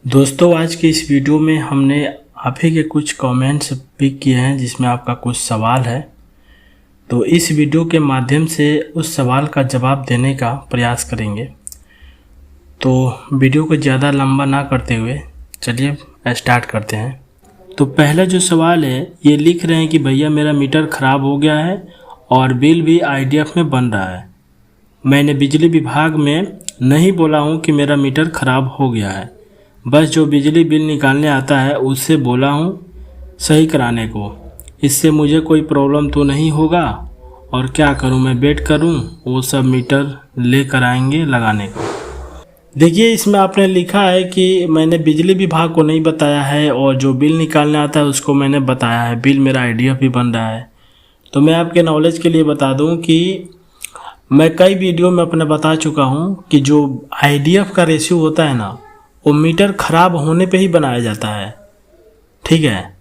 दोस्तों आज के इस वीडियो में हमने आप ही के कुछ कमेंट्स पिक किए हैं जिसमें आपका कुछ सवाल है। तो इस वीडियो के माध्यम से उस सवाल का जवाब देने का प्रयास करेंगे। तो वीडियो को ज़्यादा लंबा ना करते हुए चलिए स्टार्ट करते हैं। तो पहला जो सवाल है ये लिख रहे हैं कि भैया मेरा मीटर ख़राब हो गया है और बिल भी IDF में बन रहा है। मैंने बिजली विभाग में नहीं बोला हूँ कि मेरा मीटर ख़राब हो गया है, बस जो बिजली बिल निकालने आता है उससे बोला हूँ सही कराने को। इससे मुझे कोई प्रॉब्लम तो नहीं होगा? और क्या करूँ, मैं वेट करूँ वो सब मीटर लेकर आएंगे लगाने को? देखिए इसमें आपने लिखा है कि मैंने बिजली विभाग को नहीं बताया है और जो बिल निकालने आता है उसको मैंने बताया है। बिल मेरा IDF भी बन रहा है। तो मैं आपके नॉलेज के लिए बता दूं कि मैं कई वीडियो में अपने बता चुका हूं कि जो IDF का रेशियो होता है ना वो मीटर ख़राब होने पे ही बनाया जाता है, ठीक है।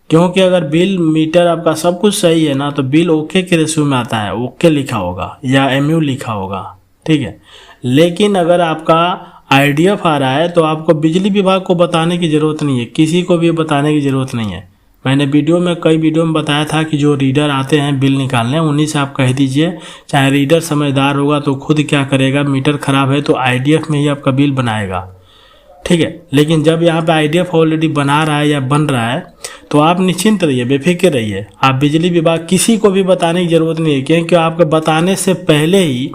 क्योंकि अगर बिल मीटर आपका सब कुछ सही है ना तो बिल ओके के रेशियो में आता है, ओके लिखा होगा या MU लिखा होगा, ठीक है। लेकिन अगर आपका IDF आ रहा है तो आपको बिजली विभाग को बताने की ज़रूरत नहीं है, किसी को भी बताने की ज़रूरत नहीं है। मैंने कई वीडियो में बताया था कि जो रीडर आते हैं बिल निकालने उन्हीं से आप कह दीजिए। चाहे रीडर समझदार होगा तो खुद क्या करेगा, मीटर ख़राब है तो IDF में ही आपका बिल बनाएगा, ठीक है। लेकिन जब यहाँ पे IDF ऑलरेडी बना रहा है या बन रहा है तो आप निश्चिंत रहिए, बेफिक्र रहिए। आप बिजली विभाग किसी को भी बताने की ज़रूरत नहीं है, क्योंकि आपके बताने से पहले ही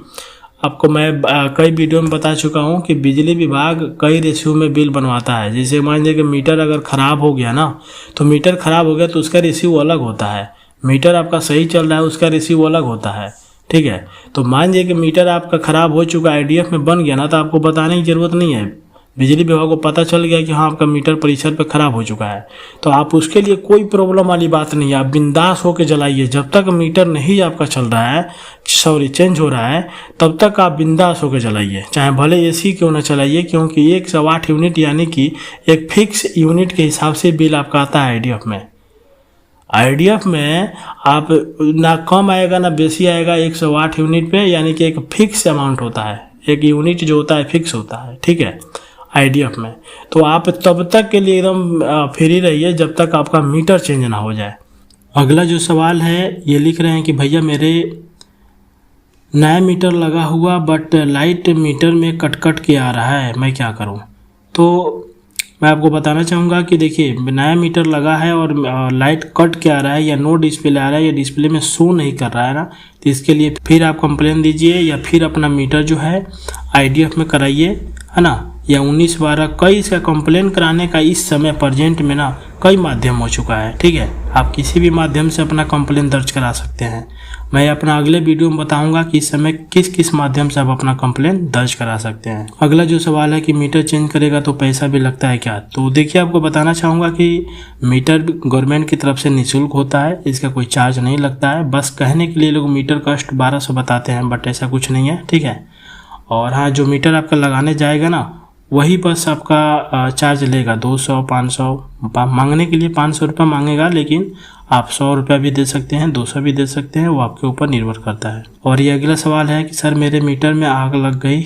आपको मैं कई वीडियो में बता चुका हूँ कि बिजली विभाग कई रेशियो में बिल बनवाता है। जैसे मान लीजिए कि मीटर अगर ख़राब हो गया ना तो मीटर ख़राब हो गया तो उसका रेशियो अलग होता है। मीटर आपका सही चल रहा है उसका रेशियो अलग होता है, ठीक है। तो मान लीजिए कि मीटर आपका ख़राब हो चुका IDF में बन गया ना तो आपको बताने की ज़रूरत नहीं है। बिजली विभाग को पता चल गया कि हाँ आपका मीटर परिसर पे ख़राब हो चुका है, तो आप उसके लिए कोई प्रॉब्लम वाली बात नहीं है। आप बिंदास होकर जलाइए। जब तक मीटर नहीं आपका चल रहा है, चेंज हो रहा है, तब तक आप बिंदास होकर जलाइए। चाहे भले AC क्यों ना चलाइए, क्योंकि 108 यूनिट यानी कि एक फिक्स यूनिट के हिसाब से बिल आपका आता है IDF में। IDF में आप ना कम आएगा ना बेसी आएगा 108 यूनिट पे, यानी कि एक फिक्स अमाउंट होता है। एक यूनिट जो होता है फिक्स होता है, ठीक है, IDF में। तो आप तब तक के लिए एकदम फ्री रहिए जब तक आपका मीटर चेंज ना हो जाए। अगला जो सवाल है ये लिख रहे हैं कि भैया मेरे नया मीटर लगा हुआ बट लाइट मीटर में कट के आ रहा है, मैं क्या करूं? तो मैं आपको बताना चाहूँगा कि देखिए नया मीटर लगा है और लाइट कट के आ रहा है या नो डिस्प्ले आ रहा है या डिस्प्ले में शो नहीं कर रहा है ना, तो इसके लिए फिर आप कंप्लेन दीजिए या फिर अपना मीटर जो है IDF में कराइए, है ना, या 1912। कई इसका कंप्लेन कराने का इस समय प्रेजेंट में ना कई माध्यम हो चुका है, ठीक है। आप किसी भी माध्यम से अपना कंप्लेन दर्ज करा सकते हैं। मैं अपना अगले वीडियो में बताऊंगा कि इस समय किस किस माध्यम से आप अपना कंप्लेन दर्ज करा सकते हैं। अगला जो सवाल है कि मीटर चेंज करेगा तो पैसा भी लगता है क्या? तो देखिए आपको बताना चाहूँगा कि मीटर गवर्नमेंट की तरफ से निःशुल्क होता है, इसका कोई चार्ज नहीं लगता है। बस कहने के लिए लोग मीटर कॉस्ट 1200 बताते हैं, बट ऐसा कुछ नहीं है, ठीक है। और हाँ, जो मीटर आपका लगाने जाएगा ना वही बस आपका चार्ज लेगा 200 500 मांगने के लिए 500 रुपये मांगेगा, लेकिन आप 100 रुपया भी दे सकते हैं, 200 भी दे सकते हैं, वो आपके ऊपर निर्भर करता है। और ये अगला सवाल है कि सर मेरे मीटर में आग लग गई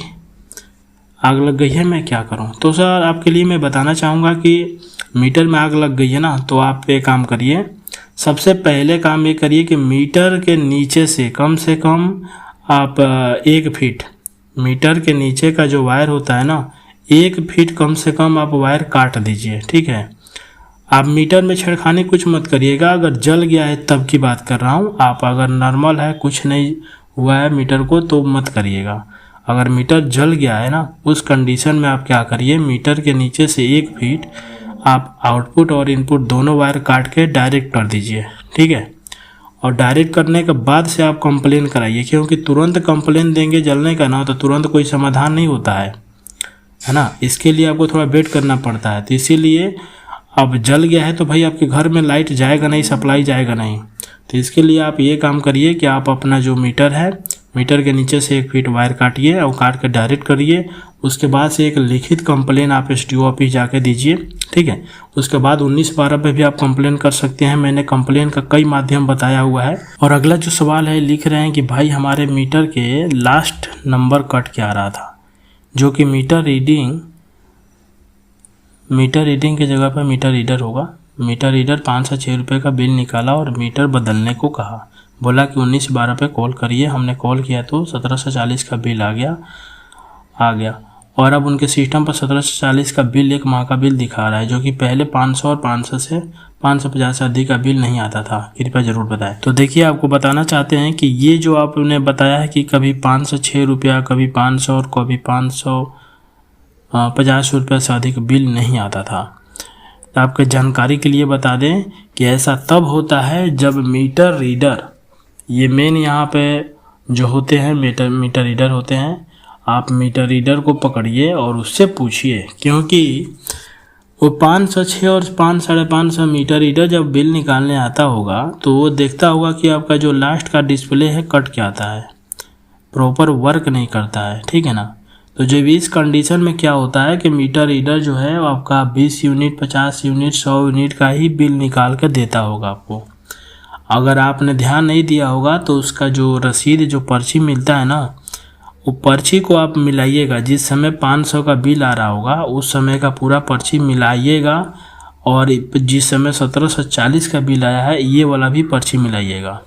है, मैं क्या करूं? तो सर आपके लिए मैं बताना चाहूँगा कि मीटर में आग लग गई है ना तो आप एक काम करिए। सबसे पहले काम ये करिए कि मीटर के नीचे से कम आप 1 फीट, मीटर के नीचे का जो वायर होता है ना 1 फीट कम से कम आप वायर काट दीजिए, ठीक है। आप मीटर में छेड़खानी कुछ मत करिएगा। अगर जल गया है तब की बात कर रहा हूँ। आप अगर नॉर्मल है, कुछ नहीं हुआ है मीटर को, तो मत करिएगा। अगर मीटर जल गया है ना उस कंडीशन में आप क्या करिए, मीटर के नीचे से 1 फीट आप आउटपुट और इनपुट दोनों वायर काट के डायरेक्ट कर दीजिए, ठीक है। और डायरेक्ट करने के बाद से आप कंप्लेन कराइए, क्योंकि तुरंत कंप्लेन देंगे जलने का ना तो तुरंत कोई समाधान नहीं होता है ना। इसके लिए आपको थोड़ा वेट करना पड़ता है। तो इसीलिए अब जल गया है तो भाई आपके घर में लाइट जाएगा नहीं, सप्लाई जाएगा नहीं। तो इसके लिए आप ये काम करिए कि आप अपना जो मीटर है, मीटर के नीचे से 1 फीट वायर काटिए और काट के डायरेक्ट करिए। उसके बाद से एक लिखित कंप्लेन आप SDO ऑफिस जाके दीजिए, ठीक है। उसके बाद 1912 पे भी आप कंप्लेन कर सकते हैं। मैंने कंप्लेन का कई माध्यम बताया हुआ है। और अगला जो सवाल है लिख रहे हैं कि भाई हमारे मीटर के लास्ट नंबर कट के आ रहा था, जो कि मीटर रीडिंग मीटर रीडिंग की जगह पर मीटर रीडर होगा। मीटर रीडर 506 रुपये का बिल निकाला और मीटर बदलने को कहा। बोला कि 1912 पे कॉल करिए। हमने कॉल किया तो 1740 का बिल आ गया और अब उनके सिस्टम पर 1740 का बिल एक माह का बिल दिखा रहा है, जो कि पहले 500 और 500 से 550 से अधिक का बिल नहीं आता था। कृपया ज़रूर बताएं। तो देखिए, आपको बताना चाहते हैं कि ये जो आपने बताया है कि कभी 506 रुपया, कभी 500 और कभी 550 रुपये से अधिक बिल नहीं आता था। तो आपके जानकारी के लिए बता दें कि ऐसा तब होता है जब मीटर रीडर, ये मेन यहाँ पे जो होते हैं मीटर रीडर होते हैं। आप मीटर रीडर को पकड़िए और उससे पूछिए, क्योंकि वो 506 और 500-550 मीटर रीडर जब बिल निकालने आता होगा तो वो देखता होगा कि आपका जो लास्ट का डिस्प्ले है कट के आता है, प्रॉपर वर्क नहीं करता है। ठीक है ना। तो जब इस कंडीशन में क्या होता है कि मीटर रीडर जो है वो आपका 20 यूनिट, 50 यूनिट, 100 यूनिट का ही बिल निकाल के देता होगा आपको। अगर आपने ध्यान नहीं दिया होगा तो उसका जो रसीद, जो पर्ची मिलता है ना, वो पर्ची को आप मिलाइएगा। जिस समय 500 का बिल आ रहा होगा उस समय का पूरा पर्ची मिलाइएगा, और जिस समय 1740 का बिल आया है ये वाला भी पर्ची मिलाइएगा।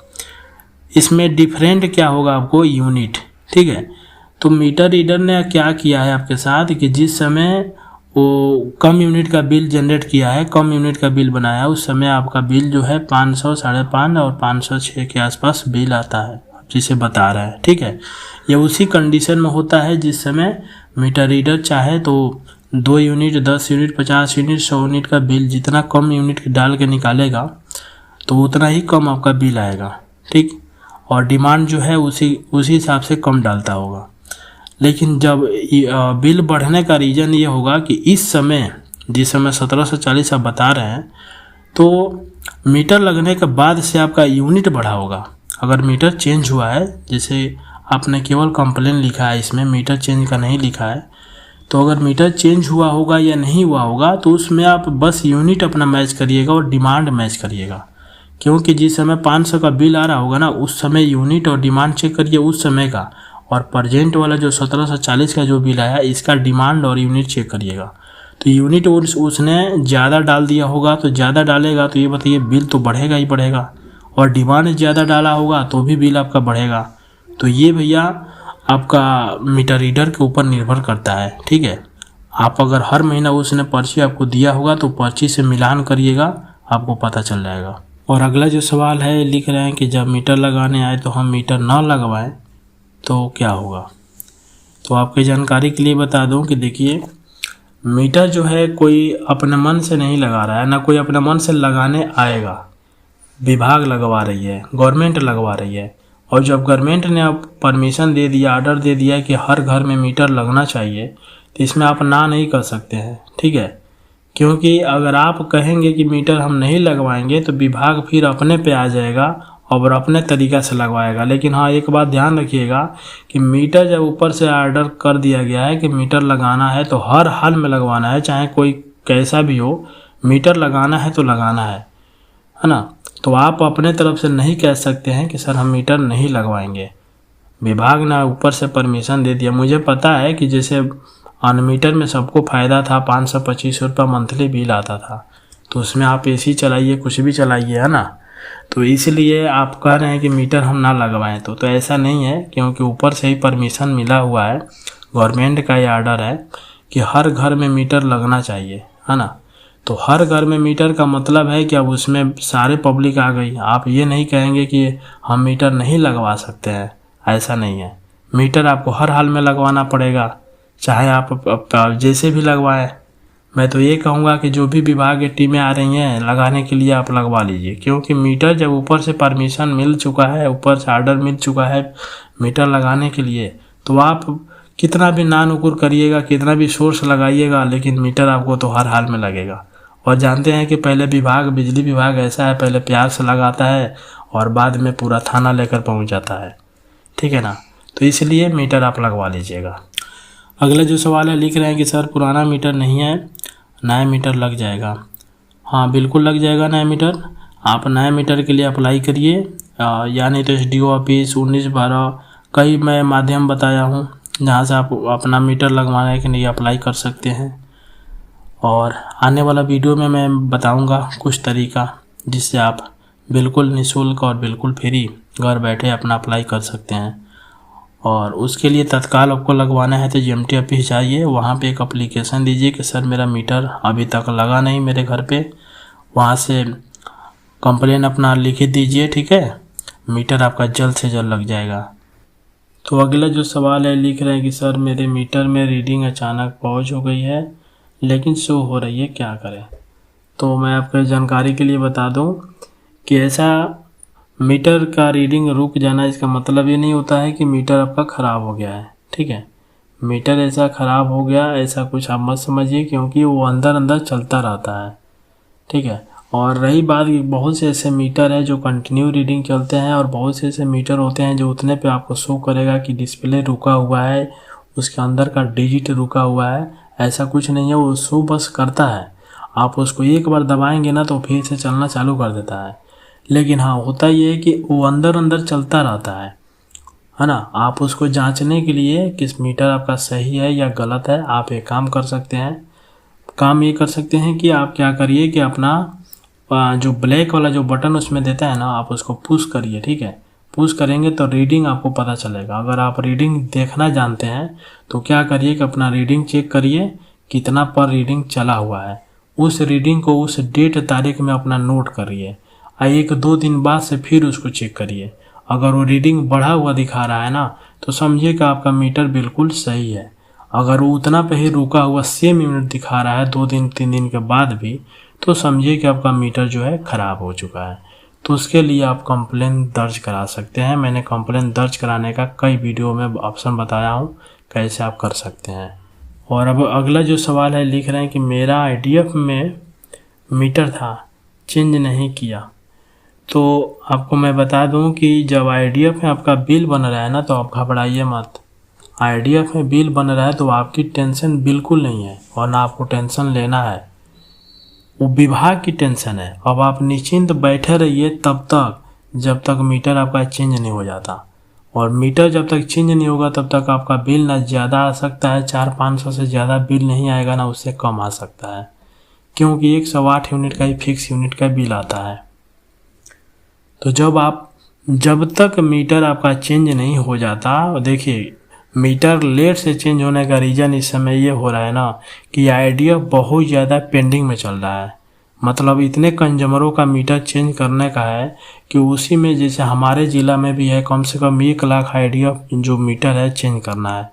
इसमें डिफरेंट क्या होगा आपको, यूनिट। ठीक है। तो मीटर रीडर ने क्या किया है आपके साथ कि जिस समय वो कम यूनिट का बिल जनरेट किया है, कम यूनिट का बिल बनाया है, उस समय आपका बिल जो है 500, 550 और 506 के आसपास बिल आता है, जिसे बता रहा है। ठीक है। ये उसी कंडीशन में होता है जिस समय मीटर रीडर चाहे तो 2 यूनिट, 10 यूनिट, 50 यूनिट, 100 यूनिट का बिल जितना कम यूनिट डाल के निकालेगा तो उतना ही कम आपका बिल आएगा। ठीक। और डिमांड जो है उसी हिसाब से कम डालता होगा। लेकिन जब बिल बढ़ने का रीज़न ये होगा कि इस समय, जिस समय 1740 आप बता रहे हैं, तो मीटर लगने के बाद से आपका यूनिट बढ़ा होगा। अगर मीटर चेंज हुआ है, जैसे आपने केवल कंप्लेन लिखा है, इसमें मीटर चेंज का नहीं लिखा है, तो अगर मीटर चेंज हुआ होगा या नहीं हुआ होगा तो उसमें आप बस यूनिट अपना मैच करिएगा और डिमांड मैच करिएगा। क्योंकि जिस समय 500 का बिल आ रहा होगा ना, उस समय यूनिट और डिमांड चेक करिए उस समय का, और प्रेजेंट वाला जो 1740 का जो बिल आया इसका डिमांड और यूनिट चेक करिएगा। तो यूनिट उसने ज़्यादा डाल दिया होगा तो ज़्यादा डालेगा, तो ये बताइए बिल तो बढ़ेगा ही बढ़ेगा, और डिमांड ज़्यादा डाला होगा तो भी बिल आपका बढ़ेगा। तो ये भैया आपका मीटर रीडर के ऊपर निर्भर करता है। ठीक है। आप अगर हर महीना उसने पर्ची आपको दिया होगा तो पर्ची से मिलान करिएगा, आपको पता चल जाएगा। और अगला जो सवाल है, लिख रहे हैं कि जब मीटर लगाने आए तो हम मीटर ना लगवाएं तो क्या होगा। तो आपकी जानकारी के लिए बता दूं कि देखिए, मीटर जो है कोई अपने मन से नहीं लगा रहा है, ना कोई अपने मन से लगाने आएगा। विभाग लगवा रही है, गवर्नमेंट लगवा रही है। और जब गवर्नमेंट ने अब परमिशन दे दिया, ऑर्डर दे दिया कि हर घर में मीटर लगना चाहिए, तो इसमें आप ना नहीं कर सकते हैं। ठीक है। क्योंकि अगर आप कहेंगे कि मीटर हम नहीं लगवाएंगे तो विभाग फिर अपने पे आ जाएगा और अपने तरीक़ा से लगवाएगा। लेकिन हाँ, एक बात ध्यान रखिएगा कि मीटर जब ऊपर से ऑर्डर कर दिया गया है कि मीटर लगाना है तो हर हाल में लगवाना है, चाहे कोई कैसा भी हो, मीटर लगाना है तो लगाना है ना। तो आप अपने तरफ से नहीं कह सकते हैं कि सर हम मीटर नहीं लगवाएंगे। विभाग ने ऊपर से परमिशन दे दिया। मुझे पता है कि जैसे अनमीटर में सबको फ़ायदा था, 525 रुपये मंथली बिल आता था, तो उसमें आप एसी चलाइए, कुछ भी चलाइए, है ना। तो इसलिए आप कह रहे हैं कि मीटर हम ना लगवाएं, तो ऐसा नहीं है, क्योंकि ऊपर से ही परमिशन मिला हुआ है, गवर्नमेंट का ये ऑर्डर है कि हर घर में मीटर लगना चाहिए, है ना। तो हर घर में मीटर का मतलब है कि अब उसमें सारे पब्लिक आ गई। आप ये नहीं कहेंगे कि हम मीटर नहीं लगवा सकते हैं, ऐसा नहीं है। मीटर आपको हर हाल में लगवाना पड़ेगा, चाहे आप जैसे भी लगवाएं। मैं तो ये कहूँगा कि जो भी विभाग की टीमें आ रही हैं लगाने के लिए, आप लगवा लीजिए। क्योंकि मीटर जब ऊपर से परमिशन मिल चुका है, ऊपर से ऑर्डर मिल चुका है मीटर लगाने के लिए, तो आप कितना भी नानुकुर करिएगा, कितना भी सोर्स लगाइएगा, लेकिन मीटर आपको तो हर हाल में लगेगा। और जानते हैं कि पहले बिजली विभाग ऐसा है, पहले प्यार से लगाता है और बाद में पूरा थाना लेकर पहुँच जाता है। ठीक है ना। तो इसलिए मीटर आप लगवा लीजिएगा। अगला जो सवाल है, लिख रहे हैं कि सर पुराना मीटर नहीं है, नया मीटर लग जाएगा। हाँ, बिल्कुल लग जाएगा नया मीटर। आप नए मीटर के लिए अप्लाई करिए, या नहीं तो SDO ऑफिस 1912 कई मैं माध्यम बताया हूँ जहाँ से आप अपना मीटर लगवाने के लिए अप्लाई कर सकते हैं। और आने वाला वीडियो में मैं बताऊंगा कुछ तरीका जिससे आप बिल्कुल निःशुल्क और बिल्कुल फ्री घर बैठे अपना अप्लाई कर सकते हैं। और उसके लिए तत्काल आपको लगवाना है तो जीएमटी ऑफिस जाइए, वहाँ पे एक एप्लीकेशन दीजिए कि सर मेरा मीटर अभी तक लगा नहीं मेरे घर पे, वहाँ से कंप्लेन अपना लिख दीजिए, ठीक है। मीटर आपका जल्द से जल्द लग जाएगा। तो अगला जो सवाल है, लिख रहे हैं कि सर मेरे मीटर में रीडिंग अचानक पॉज हो गई है लेकिन शो हो रही है, क्या करें। तो मैं आपको जानकारी के लिए बता दूं कि ऐसा मीटर का रीडिंग रुक जाना इसका मतलब ये नहीं होता है कि मीटर आपका ख़राब हो गया है, ठीक है। मीटर ऐसा ख़राब हो गया ऐसा कुछ आप मत समझिए, क्योंकि वो अंदर अंदर चलता रहता है, ठीक है। और रही बात, बहुत से ऐसे मीटर है जो कंटिन्यू रीडिंग चलते हैं और बहुत से ऐसे मीटर होते हैं जो उतने पे आपको शो करेगा कि डिस्प्ले रुका हुआ है, उसके अंदर का डिजिट रुका हुआ है। ऐसा कुछ नहीं है, वो शो बस करता है। आप उसको एक बार दबाएंगे ना तो फिर से चलना चालू कर देता है। लेकिन हाँ, होता ये है कि वो अंदर अंदर चलता रहता है ना। आप उसको जांचने के लिए किस मीटर आपका सही है या गलत है, आप एक काम कर सकते हैं। काम ये कर सकते हैं कि आप क्या करिए कि अपना जो ब्लैक वाला जो बटन उसमें देता है ना, आप उसको पुश करिए, ठीक है। पुश करेंगे तो रीडिंग आपको पता चलेगा। अगर आप रीडिंग देखना जानते हैं तो क्या करिए कि अपना रीडिंग चेक करिए कितना पर रीडिंग चला हुआ है। उस रीडिंग को उस डेट तारीख में अपना नोट करिए और 1-2 दिन बाद से फिर उसको चेक करिए। अगर वो रीडिंग बढ़ा हुआ दिखा रहा है ना तो समझिए कि आपका मीटर बिल्कुल सही है। अगर वो उतना पे ही रुका हुआ सेम यूनिट दिखा रहा है 2 दिन 3 दिन के बाद भी, तो समझिए कि आपका मीटर जो है ख़राब हो चुका है। तो उसके लिए आप कंप्लेन दर्ज करा सकते हैं। मैंने कंप्लेन दर्ज कराने का कई वीडियो में ऑप्शन बताया हूँ कैसे आप कर सकते हैं। और अब अगला जो सवाल है, लिख रहे हैं कि मेरा आईडीएफ में मीटर था, चेंज नहीं किया। तो आपको मैं बता दूं कि जब आईडीएफ में आपका बिल बन रहा है ना तो आप घबराइए मत। आईडीएफ में बिल बन रहा है तो आपकी टेंशन बिल्कुल नहीं है और ना आपको टेंशन लेना है, वो विभाग की टेंशन है। अब आप निश्चिंत बैठे रहिए तब तक जब तक मीटर आपका चेंज नहीं हो जाता। और मीटर जब तक चेंज नहीं होगा तब तक आपका बिल ना ज़्यादा आ सकता है, 400-500 से ज़्यादा बिल नहीं आएगा, ना उससे कम आ सकता है, क्योंकि 108 यूनिट का ही फिक्स यूनिट का बिल आता है। तो जब तक मीटर आपका चेंज नहीं हो जाता, देखिए मीटर लेट से चेंज होने का रीज़न इस समय ये हो रहा है ना कि आईडीएफ बहुत ज़्यादा पेंडिंग में चल रहा है। मतलब इतने कंज्यूमरों का मीटर चेंज करने का है कि उसी में जैसे हमारे ज़िला में भी है कम से कम 1 लाख आईडीएफ जो मीटर है चेंज करना है।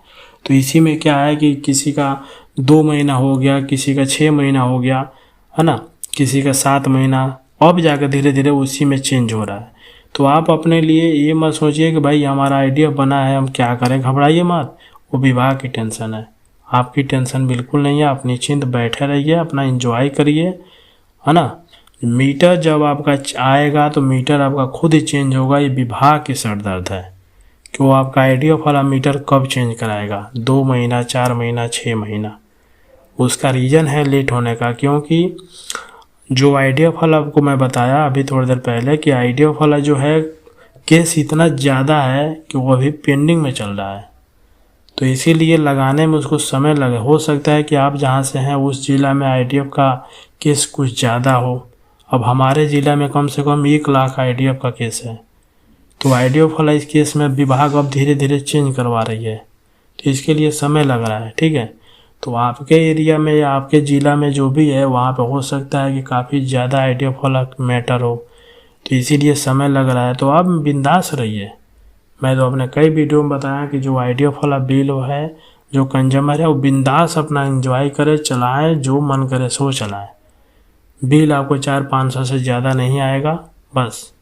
तो इसी में क्या है कि किसी का 2 महीना हो गया, किसी का 6 महीना हो गया, है ना, किसी का 7 महीना, अब जाकर धीरे धीरे उसी में चेंज हो रहा है। तो आप अपने लिए ये मत सोचिए कि भाई हमारा आईडीएफ बना है हम क्या करें, घबराइए मत। वो विभाग की टेंशन है, आपकी टेंशन बिल्कुल नहीं है। आप निश्चिंत बैठे रहिए, अपना एंजॉय करिए, है ना। मीटर जब आपका आएगा तो मीटर आपका खुद ही चेंज होगा। ये विभाग की सर दर्द है कि वो आपका आईडीएफ वाला मीटर कब चेंज कराएगा, 2 महीना, 4 महीना, 6 महीना। उसका रीज़न है लेट होने का, क्योंकि जो आईडीएफ वाला आपको मैं बताया अभी थोड़ी देर पहले कि आईडीएफ वाला जो है केस इतना ज़्यादा है कि वो अभी पेंडिंग में चल रहा है। तो इसीलिए लगाने में उसको समय लगे। हो सकता है कि आप जहाँ से हैं उस ज़िला में आईडीएफ का केस कुछ ज़्यादा हो। अब हमारे ज़िला में कम से कम 1 लाख आईडीएफ का केस है। तो आईडीएफ वाला इस केस में विभाग अब धीरे धीरे चेंज करवा रही है, तो इसके लिए समय लग रहा है, ठीक है। तो आपके एरिया में या आपके ज़िला में जो भी है वहाँ पे हो सकता है कि काफ़ी ज़्यादा आईडीएफ वाला मैटर हो, तो इसीलिए समय लग रहा है। तो आप बिंदास रहिए। मैं तो अपने कई वीडियो में बताया कि जो आईडीएफ वाला बिल है, जो कंज्यूमर है, वो बिंदास अपना एंजॉय करे, चलाए, जो मन करे सो चलाए। बिल आपको 400-500 से ज़्यादा नहीं आएगा, बस